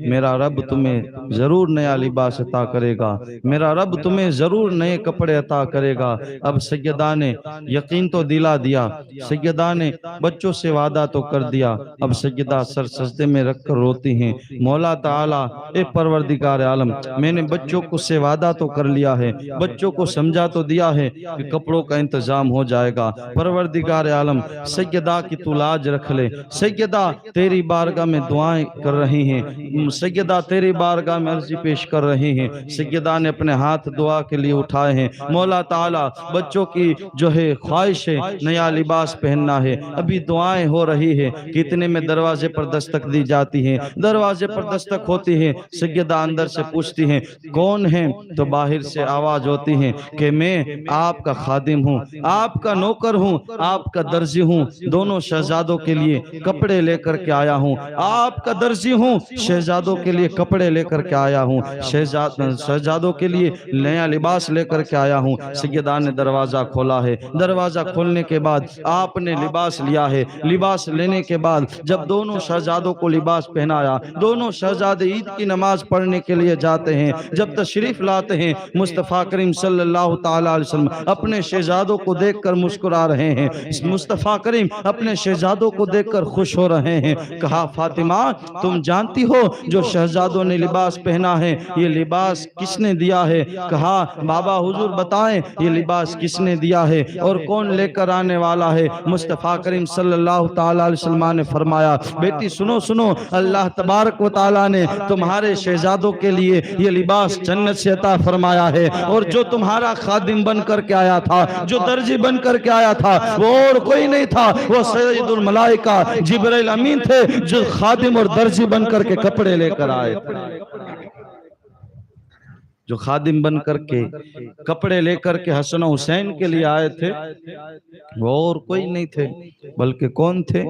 میرا رب تمہیں ضرور نیا لباس عطا کرے گا، میرا رب تمہیں ضرور نئے کپڑے عطا کرے گا۔ اب سیدہ نے یقین تو دلا دیا، سیدہ نے بچوں سے وعدہ تو کر دیا، اب سیدہ سر سجدے میں رکھ کر روتی ہیں، مولا تعالیٰ اے پروردگار عالم، میں نے بچوں کو سے وعدہ تو کر لیا ہے، بچوں کو سمجھا تو دیا ہے کہ کپڑوں کا انتظام ہو جائے گا، پروردگار عالم سیدہ کی تو لاج رکھ لے، سیدہ تیری بارگاہ میں دعائیں کر رہی ہیں، سیدہ تیری بارگاہ میں عرضی پیش کر رہی ہیں، سیدہ نے اپنے ہاتھ دعا کے لیے اٹھائے ہیں، مولا تعالیٰ بچوں کی جو ہے خواہش ہے نیا لباس پہننا ہے، ابھی دعائیں ہو رہی ہے کہ اتنے میں دروازے پر دستک دی جاتی ہیں، دروازے پر دستک ہوتی ہے، سیدہ اندر سے پوچھتی ہیں کون ہیں؟ تو باہر سے آواز ہوتی ہے کہ میں آپ کا خادم ہوں، آپ کا نوکر ہوں، آپ کا درزی ہوں، دونوں شہزادوں کے لیے کپڑے لے کر کے آیا ہوں، آپ کا درزی ہوں، شہزادوں کے لیے کپڑے لے کر کے آیا ہوں، شہزادوں کے لیے نیا لباس لے کر کے آیا ہوں۔ سیدہ نے دروازہ کھولا ہے، دروازہ کھولنے کے بعد آپ نے لباس لیا ہے، لباس لینے کے بعد جب دونوں شہزادوں کو لباس پہنایا، دونوں شہزادے عید کی نماز پڑھنے کے لیے جاتے ہیں، جب تشریف لاتے ہیں مصطفیٰ کریم صلی اللہ تعالیٰ علیہ وسلم اپنے شہزادوں کو دیکھ کر مسکرا رہے ہیں، مصطفیٰ کریم اپنے شہزادوں کو دیکھ کر خوش ہو رہے ہیں۔ کہا فاطمہ تم جانتی ہو جو شہزادوں نے لباس پہنا ہے یہ لباس کس نے دیا ہے؟ کہا بابا حضور بتائیں یہ لباس کس نے دیا ہے اور کون لے کر آنے والا ہے؟ مصطفیٰ کریم صلی اللہ تعالیٰ علیہ وسلم نے فرمایا بیٹی سنو سنو، اللہ تبارک و تعالیٰ نے تمہارے شہزادوں کے لیے یہ لباس جنت سے عطا فرمایا ہے، اور جو تمہارا خادم بن کر کے آیا تھا، جو درجی بن کر کے آیا تھا وہ اور کوئی نہیں تھا، وہ سید الملائکہ جبرائیل امین تھے جو خادم اور درجی بن کر کے کپڑے لے کر آئے تھے، جو خادم بن کر کے کپڑے لے کر کے حسن و حسین کے لیے آئے تھے وہ اور کوئی نہیں تھے بلکہ کون تھے؟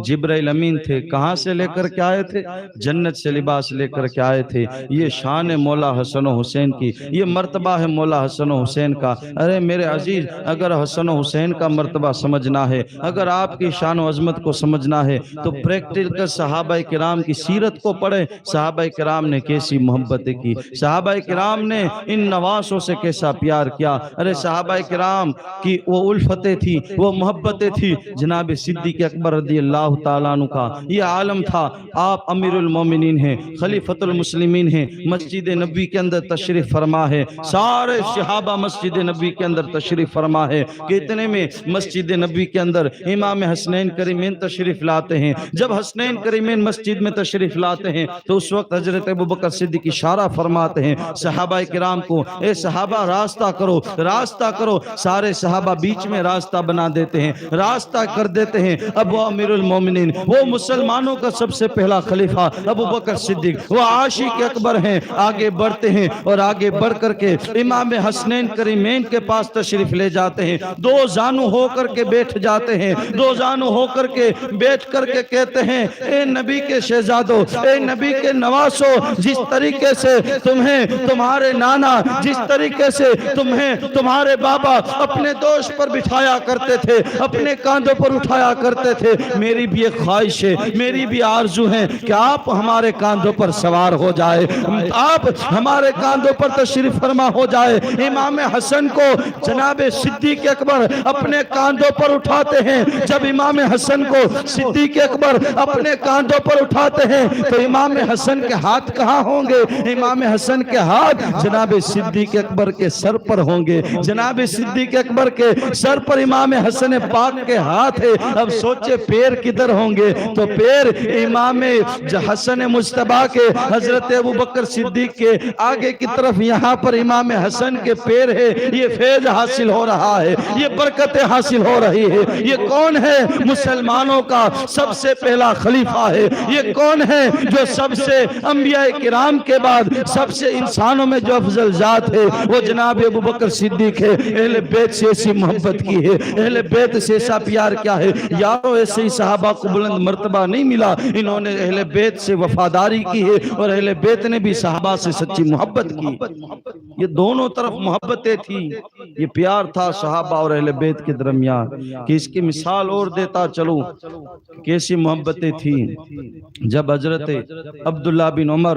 جبرائیل امین تھے۔ کہاں سے لے کر کے آئے تھے؟ جنت سے لباس لے کر کے آئے تھے۔ یہ شان ہے مولا حسن و حسین کی، یہ مرتبہ ہے مولا حسن و حسین کا۔ ارے میرے عزیز اگر حسن و حسین کا مرتبہ سمجھنا ہے، اگر آپ کی شان و عظمت کو سمجھنا ہے تو پریکٹیکل صحابہ کرام کی سیرت کو پڑھیں، صحابہ کرام نے کیسی محبتیں کی، صحابہ کرام نے ان نواسوں سے کیسا پیار کیا۔ ارے صحابہ کرام کی وہ الفتیں تھی، وہ محبتیں تھی۔ جناب صدیق اکبر رضی اللہ تعالیٰ عنہ کا یہ عالم تھا، آپ امیر المومنین ہیں، خلیفۃ المسلمین ہیں، مسجد نبی کے اندر تشریف فرما ہے، سارے صحابہ مسجد نبی کے اندر تشریف فرما ہے کہ اتنے میں مسجد نبی کے اندر امام حسنین کریمین تشریف لاتے ہیں۔ جب حسنین کریمین مسجد میں تشریف لاتے ہیں تو اس وقت حضرت ابوبکر صدیق اشارہ فرماتے ہیں صحابہ کرام کو، اے صحابہ راستہ کرو، راستہ کرو۔ سارے صحابہ بیچ میں راستہ بنا دیتے ہیں، راستہ کر دیتے ہیں۔ اب وہ امیر المومنین، وہ مسلمانوں کا سب سے پہلا خلیفہ ابوبکر صدیق، وہ عاشق اکبر ہیں، آگے بڑھتے ہیں اور آگے بڑھ کر کے امام حسنین کریمین کے پاس تشریف لے جاتے ہیں، دو زانو ہو کر کے بیٹھ جاتے ہیں، دو زانو ہو کر کے بیٹھ کر کے کہتے ہیں اے نبی کے شہزادو، اے نبی کے نواسو، جس طریقے سے تمہیں تمہارے نانا، جس طریقے سے تمہیں تمہارے بابا اپنے دوش پر بٹھایا کرتے تھے، اپنے کاندھوں پر اٹھایا کرتے تھے، میری بھی ایک خواہش ہے، میری بھی آرزو ہے کہ آپ ہمارے کاندھوں پر سوار ہو جائے، آپ ہمارے کاندھوں پر تشریف فرما ہو جائے۔ امام حسن کو جناب صدیق اکبر اپنے کاندھوں پر اٹھاتے ہیں۔ جب امام حسن کو صدیق اکبر اپنے کاندھوں پر اٹھاتے ہیں تو امام حسن کے ہاتھ کہاں ہوں گے؟ امام حسن کے ہاتھ جناب صدیق اکبر کے سر پر ہوں گے، جناب صدیق اکبر کے سر پر امام حسن پاک کے ہاتھ ہے۔ اب سوچے پیر کدھر ہوں گے؟ تو پیر امام حسن مجتبیٰ کے، حضرت ابوبکر صدیق کے آگے کی طرف یہاں پر امام حسن کے پیر ہے۔ یہ فیض حاصل ہو رہا ہے، یہ برکتیں حاصل ہو رہی ہے۔ یہ کون ہے؟ مسلمانوں کا سب سے پہلا خلیفہ ہے۔ یہ کون ہے جو سب سے انبیاء کرام کے بعد سب سے انسانوں میں جو افضل ذات ہے وہ جناب ابوبکر صدیق ہے۔ اہل بیت سے ایسی محبت کی ہے، اہل بیت سے ایسا پیار کیا ہے یارو، ایسے ہی صحابہ کو بلند مرتبہ نہیں ملا، انہوں نے اہل بیت سے وفاداری کی ہے اور اہل بیت نے بھی صحابہ سے سچی محبت کی۔ یہ دونوں طرف محبتیں تھی، یہ پیار تھا صحابہ اور اہل بیت کے درمیان کہ اس کی مثال اور دیتا چلوں کیسی محبتیں تھیں۔ جب حضرت عبداللہ بن عمر